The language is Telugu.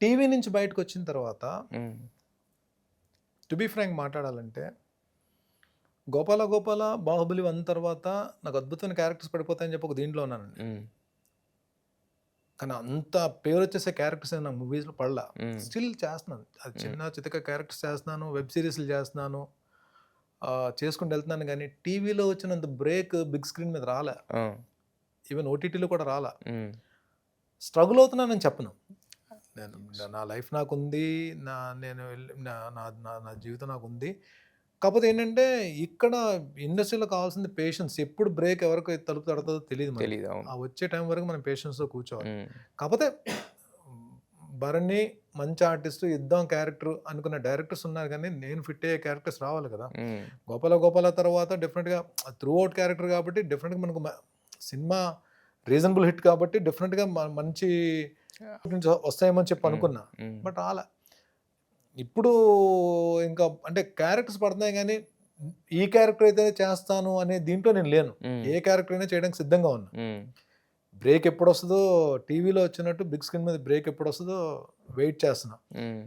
టీవీ నుంచి బయటకు వచ్చిన తర్వాత ఉమ్, టు బీ ఫ్రాంక్ మాట్లాడాలంటే గోపాల గోపాల బాహుబలి 1 తర్వాత నాకు అద్భుతమైన క్యారెక్టర్స్ పడిపోతాయని చెప్పి ఒక దీంట్లో ఉన్నానండి. ఉమ్, కానీ అంత పేరు వచ్చేసే క్యారెక్టర్స్ నా మూవీస్లో పడలా. ఉమ్, స్టిల్ చేస్తున్నాను, అది చిన్న చితక క్యారెక్టర్స్ చేస్తున్నాను, వెబ్ సిరీస్లు చేస్తున్నాను, చేసుకుంటూ వెళ్తున్నాను. కానీ టీవీలో వచ్చినంత బ్రేక్ బిగ్ స్క్రీన్ మీద రాలే, ఆ, ఈవెన్ ఓటీటీలో కూడా రాలా. ఉమ్, స్ట్రగుల్ అవుతున్నానని చెప్పను. నేను నా లైఫ్ నాకుంది, నా నేను నా నా నా- నా జీవితం నాకుంది. కాకపోతే ఏంటంటే ఇక్కడ ఇండస్ట్రీలో కావాల్సింది పేషెన్స్. ఎప్పుడు బ్రేక్ ఎవరికి తలుపు తడుతుందో తెలియదు మనకి. తెలీదు, అవును. ఆ వచ్చే టైం వరకు మనం పేషెన్స్తో కూర్చోవాలి. ఉమ్, కాకపోతే భరణి మంచి ఆర్టిస్ట్, ఇద్దాం క్యారెక్టర్ అనుకున్న డైరెక్టర్స్ ఉన్నారు, కానీ నేను ఫిట్ అయ్యే క్యారెక్టర్స్ రావాలి కదా. ఉమ్, గోపాల గోపాల తర్వాత డెఫినెట్గా త్రూ అవుట్ క్యారెక్టర్ కాబట్టి డెఫినెట్గా మనకు సినిమా రీజనబుల్ హిట్ కాబట్టి డెఫినెట్గా మంచి నుంచి వస్తాయేమో అని చెప్పి అనుకున్నా. ఉమ్, బట్ అలా ఇప్పుడు ఇంకా అంటే క్యారెక్టర్స్ పడుతున్నాయి, కానీ ఈ క్యారెక్టర్ అయితే చేస్తాను అనే దీంట్లో నేను లేను. ఉమ్, ఏ క్యారెక్టర్ అయినా చేయడానికి సిద్ధంగా ఉన్నా. ఉమ్, బ్రేక్ ఎప్పుడు వస్తుందో, టీవీలో వచ్చినట్టు బిగ్ స్క్రీన్ మీద బ్రేక్ ఎప్పుడు వస్తుందో వెయిట్ చేస్తున్నా. ఉమ్.